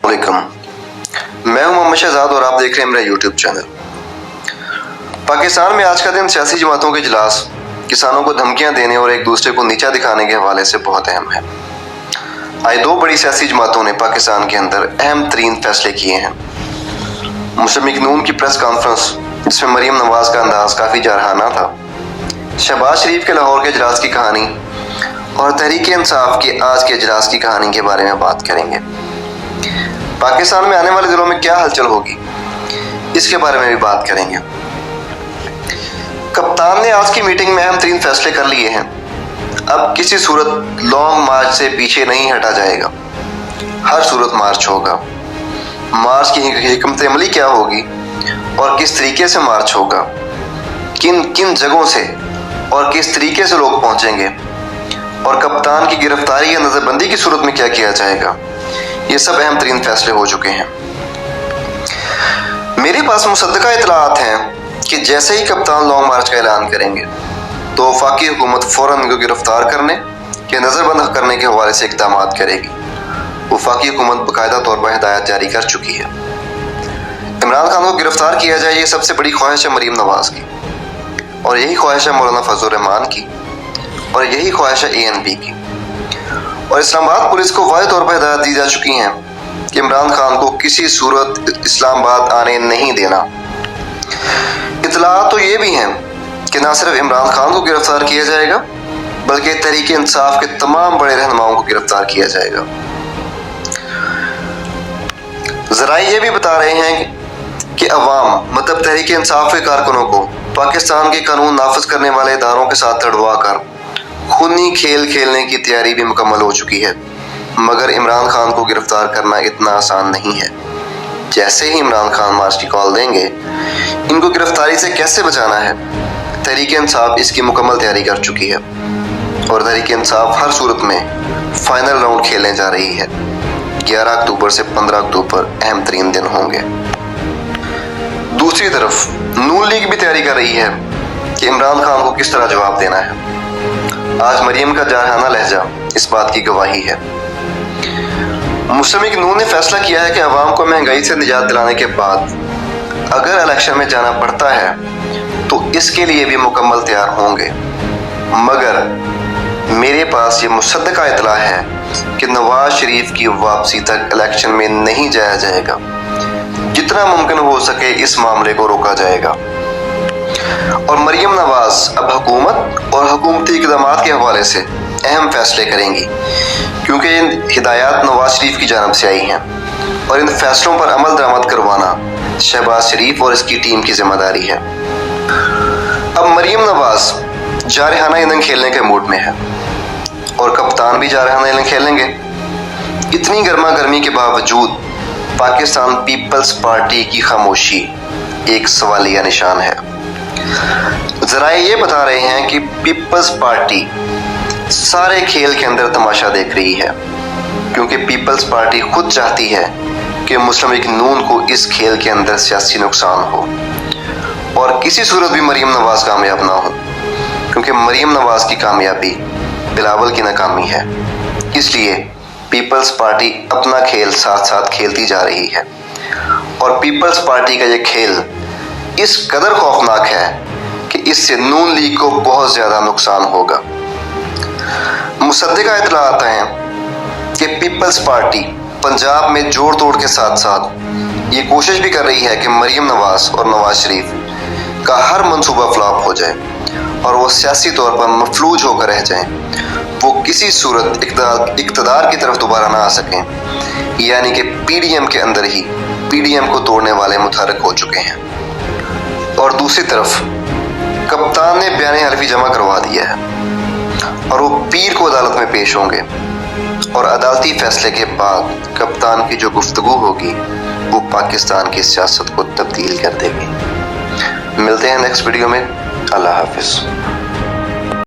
मैं हूं मोहम्मद शहजाद और आप देख रहे हैं मेरा यूट्यूब चैनल। पाकिस्तान में आज का दिन सियासी जमातों के इजलास, किसानों को धमकियां देने और एक दूसरे को नीचा दिखाने के हवाले से बहुत अहम है। आज दो बड़ी सियासी जमातों ने पाकिस्तान के अंदर अहम तरीन फैसले किए हैं। मुस्लिम लीग नून की प्रेस कॉन्फ्रेंस, जिसमें मरीम नवाज का अंदाज काफ़ी जारहाना था, शहबाज शरीफ के लाहौर के इजलास की कहानी और तहरीक इंसाफ के आज के इजलास की कहानी के बारे में बात करेंगे। पाकिस्तान में आने वाले दिनों में क्या हलचल होगी, इसके बारे में भी बात करेंगे। कप्तान ने आज की मीटिंग में अहम तरीन फैसले कर लिए हैं। अब किसी सूरत लॉन्ग मार्च से पीछे नहीं हटा जाएगा, हर सूरत मार्च होगा। मार्च की हिकमत अमली क्या होगी और किस तरीके से मार्च होगा, किन किन जगहों से और किस तरीके से लोग पहुंचेंगे, और कप्तान की गिरफ्तारी या नजरबंदी की सूरत में क्या किया जाएगा, ये सब अहम तरीन फैसले हो चुके हैं। मेरे पास मुसद्दका इतलात हैं कि जैसे ही कप्तान लॉन्ग मार्च का ऐलान करेंगे तो वफाकी हुकूमत फौरन इनको गिरफ्तार करने या नजरबंद करने के हवाले से इक़दाम करेगी। वफाकी हुकूमत बाकायदा तौर पर हिदायत जारी कर चुकी है। इमरान खान को गिरफ्तार किया जाए, ये सबसे बड़ी ख्वाहिश है मरीम नवाज की, और यही ख्वाहिश है मौलाना फजल रहमान की, और यही ख्वाहिश है ANP की। और इस्लामाबाद पुलिस को वाज़ेह तौर पर हिदायत दी जा चुकी हैं कि इमरान खान को किसी सूरत इस्लामाबाद आने नहीं देना। इतलात तो ये भी हैं कि न सिर्फ इमरान खान को गिरफ्तार किया जाएगा, बल्कि तहरीक इंसाफ के तमाम बड़े रहनुमाओं को गिरफ्तार किया जाएगा। ज़राए ये भी बता रहे हैं कि अवाम, मतलब तहरीक इंसाफ के कारकुनों को पाकिस्तान के कानून नाफिज करने वाले इदारों के साथ तड़वा कर खूनी खेल खेलने की तैयारी भी मुकम्मल हो चुकी है। मगर इमरान खान को गिरफ्तार करना इतना आसान नहीं है। जैसे ही इमरान खान मार्च की कॉल देंगे, इनको गिरफ्तारी से कैसे बचाना है, तहरीक इंसाफ इसकी मुकम्मल तैयारी कर चुकी है। और तहरीक इंसाफ हर सूरत में फाइनल राउंड खेलने जा रही है। 11 अक्टूबर से 15 अक्टूबर अहम तरीन दिन होंगे। दूसरी तरफ नून लीग भी तैयारी कर रही है कि इमरान खान को किस तरह जवाब देना है। आज मरियम का जारहाना लहजा इस बात की गवाही है। मुस्लिम लीग नून ने फैसला किया है कि अवाम को महंगाई से निजात दिलाने के बाद अगर इलेक्शन में जाना पड़ता है तो इसके लिए भी मुकम्मल तैयार होंगे। मगर मेरे पास ये मुसद्दका इतला है कि नवाज शरीफ की वापसी तक इलेक्शन में नहीं जाया जाएगा। जितना मुमकिन हो सके इस मामले को रोका जाएगा। और मरियम नवाज अब हुकूमत और हुकूमती इक़दामात के हवाले से अहम फैसले करेंगी, क्योंकि इन हिदायत नवाज शरीफ की जानिब से आई हैं, और इन फैसलों पर अमल दरामद करवाना शहबाज शरीफ और इसकी टीम की जिम्मेदारी है। अब मरियम नवाज जारहाना इनिंग खेलने के मूड में है और कप्तान भी जारहाना इनिंग खेलेंगे। इतनी गर्मा गर्मी के बावजूद पाकिस्तान पीपल्स पार्टी की खामोशी एक सवालिया निशान है। ज़राए ये बता रहे हैं कि पीपल्स पार्टी सारे खेल के अंदर तमाशा देख रही है, क्योंकि पीपल्स पार्टी खुद चाहती है कि मुस्लिम लीग नून को इस खेल के अंदर सियासी नुकसान हो और किसी सूरत भी मरियम नवाज कामयाब ना हो, क्योंकि मरियम नवाज की कामयाबी बिलावल की नाकामी है। इसलिए पीपल्स पार्टी अपना खेल साथ साथ खेलती जा रही है, और पीपल्स पार्टी का ये खेल इस कदर खौफनाक है कि इससे नून लीग को बहुत ज़्यादा नुकसान होगा। मुसद्दका इतलात हैं कि पीपल्स पार्टी पंजाब में जोड़ तोड़ के साथ साथ ये कोशिश भी कर रही है कि मरियम नवाज और नवाज शरीफ का हर मंसूबा फ्लॉप हो जाए और वो सियासी तौर पर मफलूज होकर रह जाएं। वो किसी सूरत इक़्तिदार की तरफ दोबारा ना आ सकें, यानी कि PDM के अंदर ही PDM को तोड़ने वाले मुतहर्रिक हो चुके हैं। और दूसरी तरफ कप्तान ने बयान हल्फी जमा करवा दिया है और वो पीर को अदालत में पेश होंगे, और अदालती फैसले के बाद कप्तान की जो गुफ्तगू होगी वो पाकिस्तान की सियासत को तब्दील कर देगी। मिलते हैं नेक्स्ट वीडियो में। अल्लाह हाफिज़।